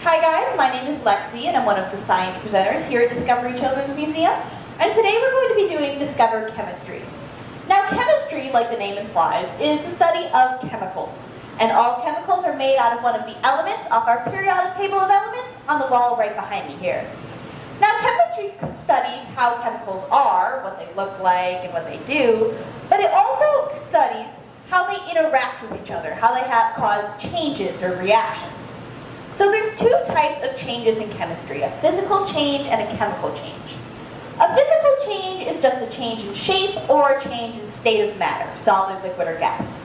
Hi guys, my name is Lexi and I'm one of the science presenters here at Discovery Children's Museum. And today we're going to be doing Discover Chemistry. Now chemistry, like the name implies, is the study of chemicals. And all chemicals are made out of one of the elements off our periodic table of elements on the wall right behind me here. Now chemistry studies how chemicals are, what they look like and what they do, but it also studies how they interact with each other, how they cause changes or reactions. So there's two types of changes in chemistry, a physical change and a chemical change. A physical change is just a change in shape or a change in state of matter, solid, liquid, or gas.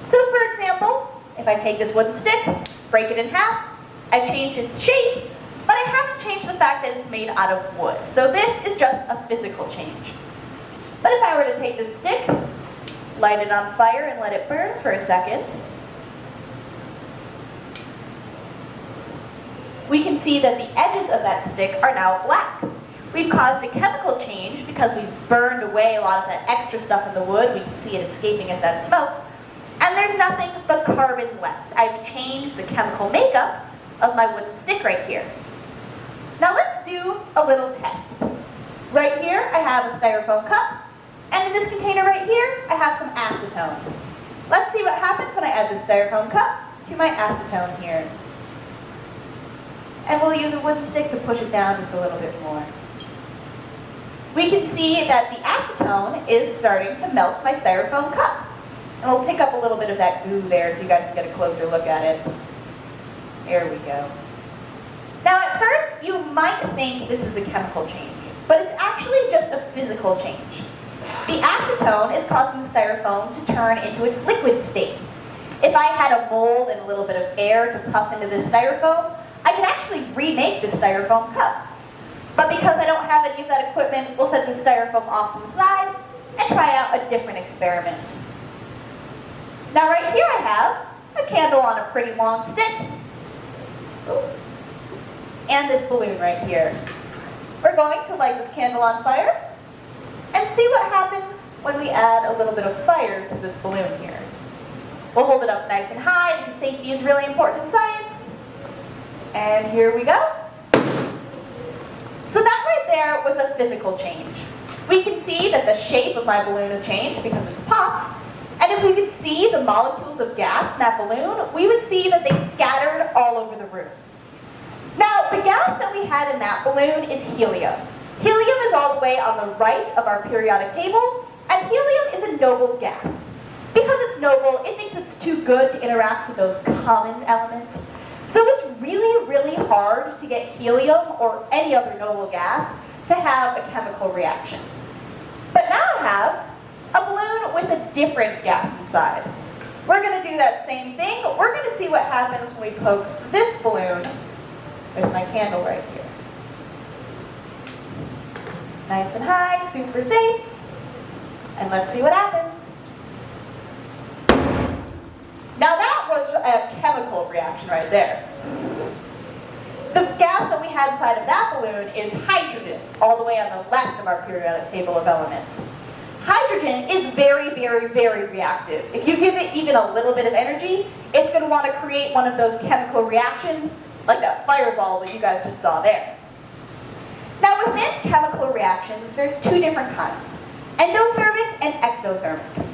So for example, if I take this wooden stick, break it in half, I've changed its shape, but I haven't changed the fact that it's made out of wood. So this is just a physical change. But if I were to take this stick, light it on fire and let it burn for a second, we can see that the edges of that stick are now black. We've caused a chemical change because we've burned away a lot of that extra stuff in the wood. We can see it escaping as that smoke. And there's nothing but carbon left. I've changed the chemical makeup of my wooden stick right here. Now let's do a little test. Right here I have a styrofoam cup, and in this container right here I have some acetone. Let's see what happens when I add the styrofoam cup to my acetone here. And we'll use a wooden stick to push it down just a little bit more. We can see that the acetone is starting to melt my styrofoam cup. And we'll pick up a little bit of that goo there so you guys can get a closer look at it. There we go. Now at first, you might think this is a chemical change, but it's actually just a physical change. The acetone is causing the styrofoam to turn into its liquid state. If I had a mold and a little bit of air to puff into this styrofoam, I can actually remake this styrofoam cup. But because I don't have any of that equipment, we'll set the styrofoam off to the side and try out a different experiment. Now right here I have a candle on a pretty long stick. And this balloon right here. We're going to light this candle on fire and see what happens when we add a little bit of fire to this balloon here. We'll hold it up nice and high because safety is really important in science. And here we go. So that right there was a physical change. We can see that the shape of my balloon has changed because it's popped. And if we could see the molecules of gas in that balloon, we would see that they scattered all over the room. Now, the gas that we had in that balloon is helium. Helium is all the way on the right of our periodic table, and helium is a noble gas. Because it's noble, it thinks it's too good to interact with those common elements. So it's really, really hard to get helium or any other noble gas to have a chemical reaction. But now I have a balloon with a different gas inside. We're going to do that same thing. We're going to see what happens when we poke this balloon with my candle right here. Nice and high, super safe. And let's see what happens. Now that was a chemical reaction right there. The gas that we had inside of that balloon is hydrogen, all the way on the left of our periodic table of elements. Hydrogen is very, very, very reactive. If you give it even a little bit of energy, it's going to want to create one of those chemical reactions, like that fireball that you guys just saw there. Now within chemical reactions, there's two different kinds, endothermic and exothermic.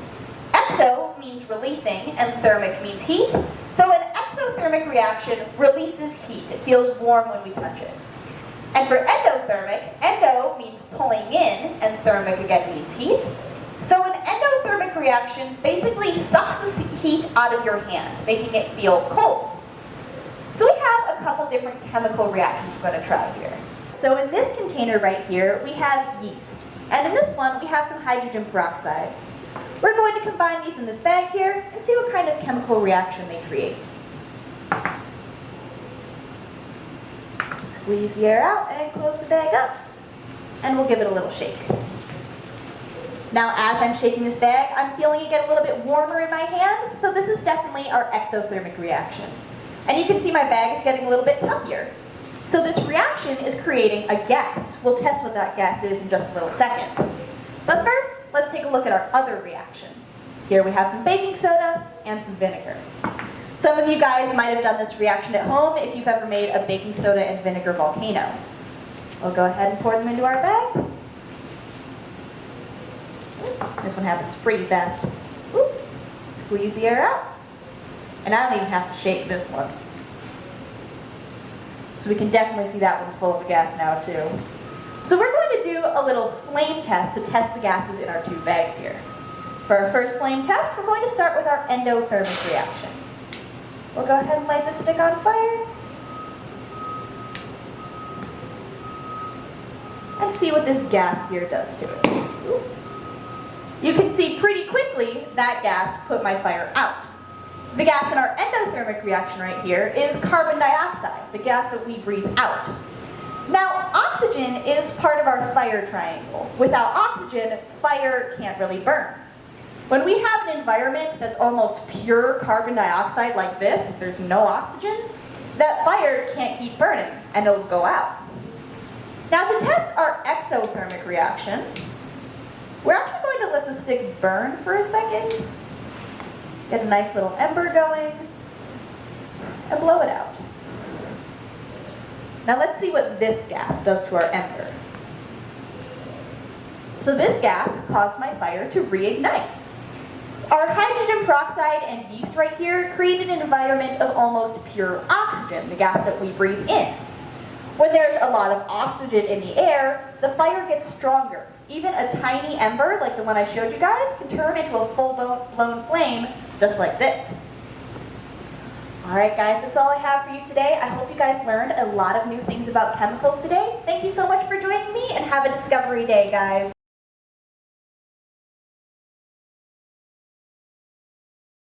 Exo means releasing and thermic means heat. So an exothermic reaction releases heat. It feels warm when we touch it. And for endothermic, endo means pulling in and thermic again means heat. So an endothermic reaction basically sucks the heat out of your hand, making it feel cold. So we have a couple different chemical reactions we're going to try here. So in this container right here, we have yeast. And in this one, we have some hydrogen peroxide. We're going to combine these in this bag here and see what kind of chemical reaction they create. Squeeze the air out and close the bag up. And we'll give it a little shake. Now as I'm shaking this bag, I'm feeling it get a little bit warmer in my hand, so this is definitely our exothermic reaction. And you can see my bag is getting a little bit puffier. So this reaction is creating a gas. We'll test what that gas is in just a little second. But first, let's take a look at our other reaction. Here we have some baking soda and some vinegar. Some of you guys might have done this reaction at home if you've ever made a baking soda and vinegar volcano. We'll go ahead and pour them into our bag. This one happens pretty fast. Oop. Squeeze the air out. And I don't even have to shake this one. So we can definitely see that one's full of gas now too. So we're going to do a little flame test to test the gases in our two bags here. For our first flame test, we're going to start with our endothermic reaction. We'll go ahead and light the stick on fire. And see what this gas here does to it. Ooh. You can see pretty quickly that gas put my fire out. The gas in our endothermic reaction right here is carbon dioxide, the gas that we breathe out. Now, oxygen is part of our fire triangle. Without oxygen, fire can't really burn. When we have an environment that's almost pure carbon dioxide like this, there's no oxygen, that fire can't keep burning and it'll go out. Now, to test our exothermic reaction, we're actually going to let the stick burn for a second. Get a nice little ember going, and blow it out. Now let's see what this gas does to our ember. So this gas caused my fire to reignite. Our hydrogen peroxide and yeast right here created an environment of almost pure oxygen, the gas that we breathe in. When there's a lot of oxygen in the air, the fire gets stronger. Even a tiny ember, like the one I showed you guys, can turn into a full-blown flame, just like this. Alright guys, that's all I have for you today. I hope you guys learned a lot of new things about chemicals today. Thank you so much for joining me, and have a discovery day, guys.